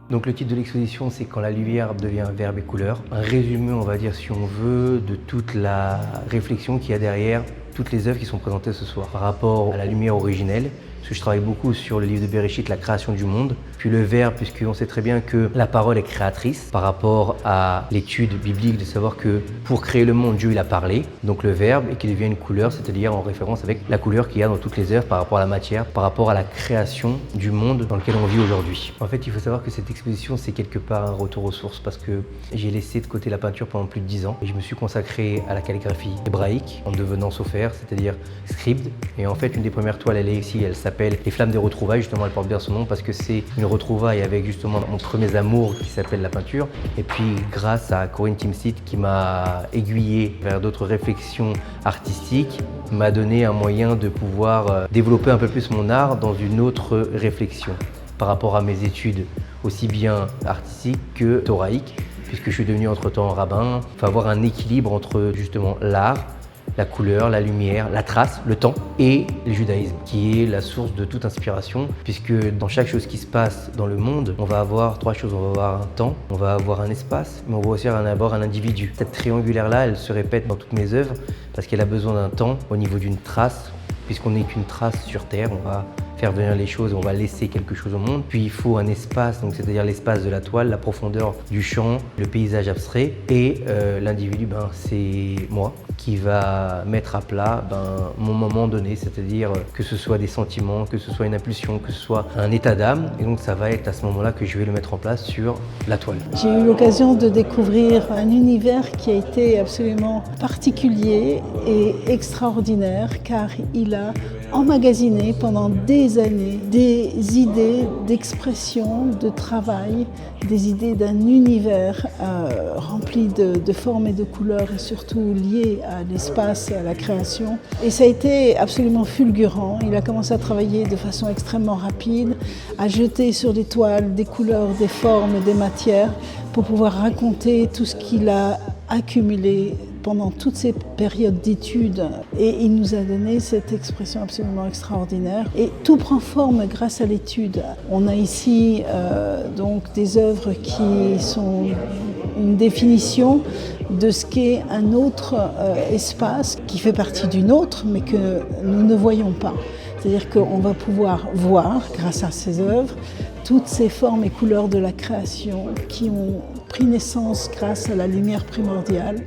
Donc le titre de l'exposition, c'est Quand la lumière devient verbe et couleur. Un résumé, on va dire, si on veut, de toute la réflexion qu'il y a derrière toutes les œuvres qui sont présentées ce soir. Par rapport à la lumière originelle, parce que je travaille beaucoup sur le livre de Bereshit, la création du monde. Puis le verbe, puisqu'on sait très bien que la parole est créatrice par rapport à l'étude biblique de savoir que pour créer le monde, Dieu il a parlé. Donc le verbe, et qu'il devient une couleur, c'est-à-dire en référence avec la couleur qu'il y a dans toutes les œuvres par rapport à la matière, par rapport à la création du monde dans lequel on vit aujourd'hui. En fait, il faut savoir que cette exposition, c'est quelque part un retour aux sources parce que j'ai laissé de côté la peinture pendant plus de 10 ans et je me suis consacré à la calligraphie hébraïque en devenant sophère, c'est-à-dire scribe. Et en fait, une des premières toiles, elle est ici, elle s'appelle Les Flammes des Retrouvailles. Justement, elle porte bien son nom parce que c'est une retrouvaille avec justement mon premier amour qui s'appelle la peinture. Et puis, grâce à Corinne Timsit qui m'a aiguillé vers d'autres réflexions artistiques, m'a donné un moyen de pouvoir développer un peu plus mon art dans une autre réflexion par rapport à mes études, aussi bien artistiques que thoraïques, puisque je suis devenu entre-temps rabbin. Il faut avoir un équilibre entre justement l'art, la couleur, la lumière, la trace, le temps et le judaïsme, qui est la source de toute inspiration, puisque dans chaque chose qui se passe dans le monde, on va avoir trois choses. On va avoir un temps, on va avoir un espace, mais on va aussi avoir un individu. Cette triangulaire-là, elle se répète dans toutes mes œuvres, parce qu'elle a besoin d'un temps au niveau d'une trace, puisqu'on n'est qu'une trace sur Terre, on va faire venir les choses, on va laisser quelque chose au monde. Puis il faut un espace, donc c'est-à-dire l'espace de la toile, la profondeur du champ, le paysage abstrait. Et l'individu, c'est moi qui va mettre à plat mon moment donné, c'est-à-dire que ce soit des sentiments, que ce soit une impulsion, que ce soit un état d'âme. Et donc ça va être à ce moment-là que je vais le mettre en place sur la toile. J'ai eu l'occasion de découvrir un univers qui a été absolument particulier et extraordinaire, car il a emmagasiné pendant des années des idées d'expression, de travail, des idées d'un univers rempli de formes et de couleurs et surtout lié à l'espace et à la création. Et ça a été absolument fulgurant. Il a commencé à travailler de façon extrêmement rapide, à jeter sur les toiles des couleurs, des formes, des matières pour pouvoir raconter tout ce qu'il a accumulé pendant toutes ces périodes d'études, et il nous a donné cette expression absolument extraordinaire. Et tout prend forme grâce à l'étude. On a ici donc des œuvres qui sont une définition de ce qu'est un autre espace qui fait partie d'une autre, mais que nous ne voyons pas. C'est-à-dire qu'on va pouvoir voir, grâce à ces œuvres, toutes ces formes et couleurs de la création qui ont pris naissance grâce à la lumière primordiale.